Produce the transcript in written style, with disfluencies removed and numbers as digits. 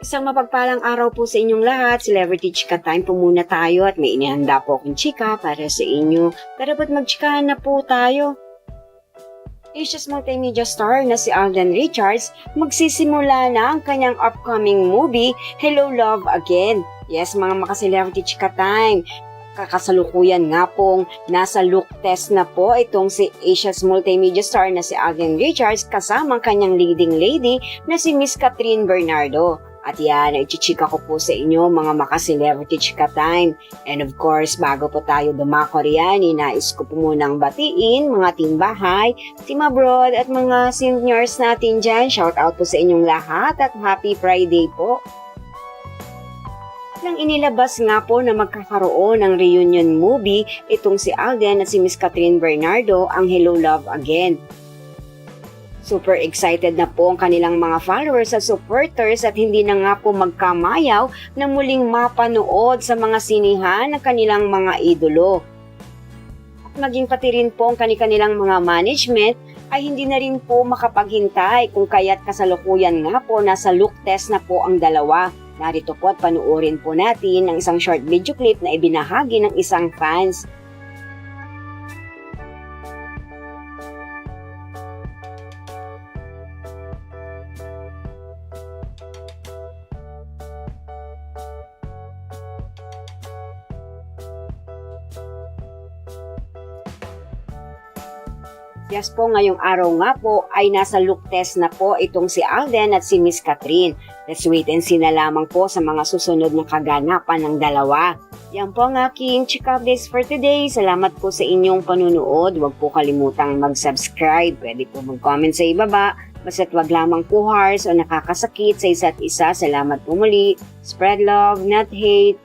Isang mapagpalang araw po sa inyong lahat. Celebrity Chika Time po muna tayo at may inihanda po akong chika para sa inyo. Tara ba't magchikahan na po tayo? Asia's multimedia star na si Alden Richards magsisimula na ang kanyang upcoming movie, Hello Love Again. Yes, mga maka-Celebrity Chika Time. Kakasalukuyan nga pong nasa look test na po itong si Asia's multimedia star na si Alden Richards kasama ang kanyang leading lady na si Miss Catherine Bernardo. At yan, ichichika ko po sa inyo mga maka-Celebrity Chika Time. And of course, bago po tayo dumako riyan, nais ko po munang batiin mga team bahay, team abroad at mga seniors natin dyan. Shout out po sa inyong lahat at happy Friday po. Nang inilabas nga po na magkakaroon ng reunion movie itong si Alden at si Miss Catherine Bernardo ang Hello Love Again. Super excited na po ang kanilang mga followers at supporters at hindi na nga po magkamayaw na muling mapanood sa mga sinihan ng kanilang mga idolo. At maging pati rin po ang kanilang mga management ay hindi na rin po makapaghintay kung kaya't kasalukuyan nga po nasa look test na po ang dalawa. Narito po at panuorin po natin ang isang short video clip na ibinahagi ng isang fans. Yes po, ngayong araw nga po ay nasa look test na po itong si Alden at si Miss Catherine. Let's wait and see na lamang po sa mga susunod na kaganapan ng dalawa. Yan po ang aking chika updates for today. Salamat po sa inyong panunood. Huwag po kalimutang mag-subscribe. Pwede po mag-comment sa ibaba. Basta't wag lamang po harsh o nakakasakit sa isa't isa. Salamat po muli. Spread love, not hate.